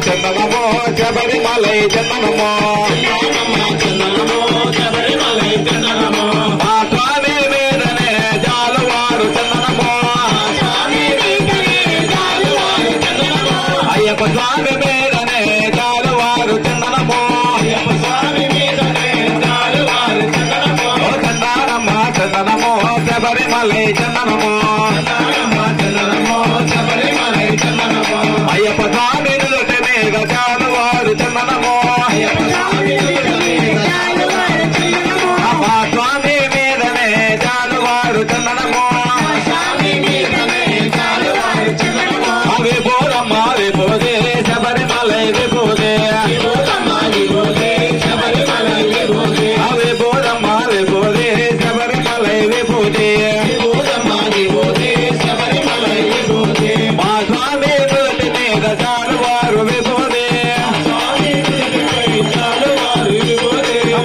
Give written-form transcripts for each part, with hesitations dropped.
చందనమో శబరిమలై చందనమో మా స్వామి మీదనే జాలువారు చందనమో అయ్యప్ప స్వామి మీదనే జాలువారు చందనమో చందనమో చందనమో శబరిమలై చందనమో అయ్యప్ప స్వామి జాలువారు చందనమో మా స్వామి మీదనే జాలువారు చందనమో విభూరమ్మ విభూదే శబరిమలై విభూదే విభూరమ్మ విభూదే శబరిమలై విభూదే మా స్వామి నుదుటి మీద జాలువారు విభూదే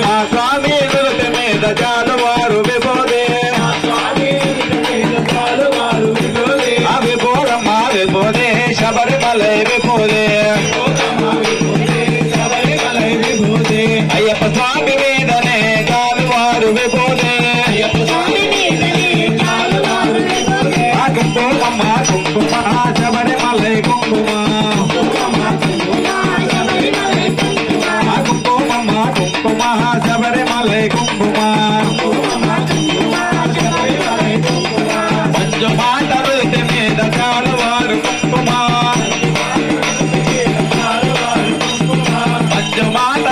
మా స్వామి నుదుటి మీద జాలువారు విభూదే విభూరమ్మ విభూదే శబరిమలై విభూదే అయ్యప్ప స్వామి మీదనే జాలువారు విభూదే కుంకుమ కుంకుమ శబరిమలై కుంకుమ కుంకుమ కుంకుమ శబరిమలై కుంకుమ పంచమాట మీద జాలువారు కుంకుమ పంచమాట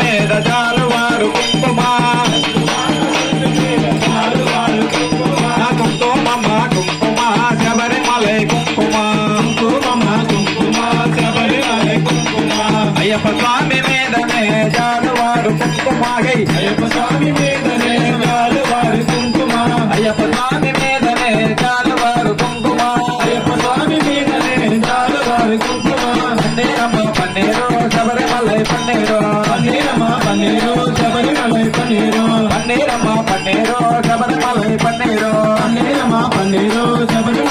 మీద జాలువారు కుంకుమ కుంకుమ శబరిమలై కుంకుమ అయ్యప్ప స్వామి మీదనే జాలువారు కుంకుమ అయ్యప్ప స్వామి మీదనే జాలువారు కుంకుమ అయ్యప్ప స్వామి మీదనే జాలువారు కుంకుమ అయ్యప్ప స్వామి మీదనే జాలువారు కుంకుమ పన్నీరమ్మ పన్నీరు శబరిమలై పన్నీరు పన్నీరమ్మ పన్నీరు శబరిమలై పన్నీరు పన్నీరమ్మ పన్నీరు శబరిమలై పన్నీరు పన్నీరమ్మ పన్నీరు శబరి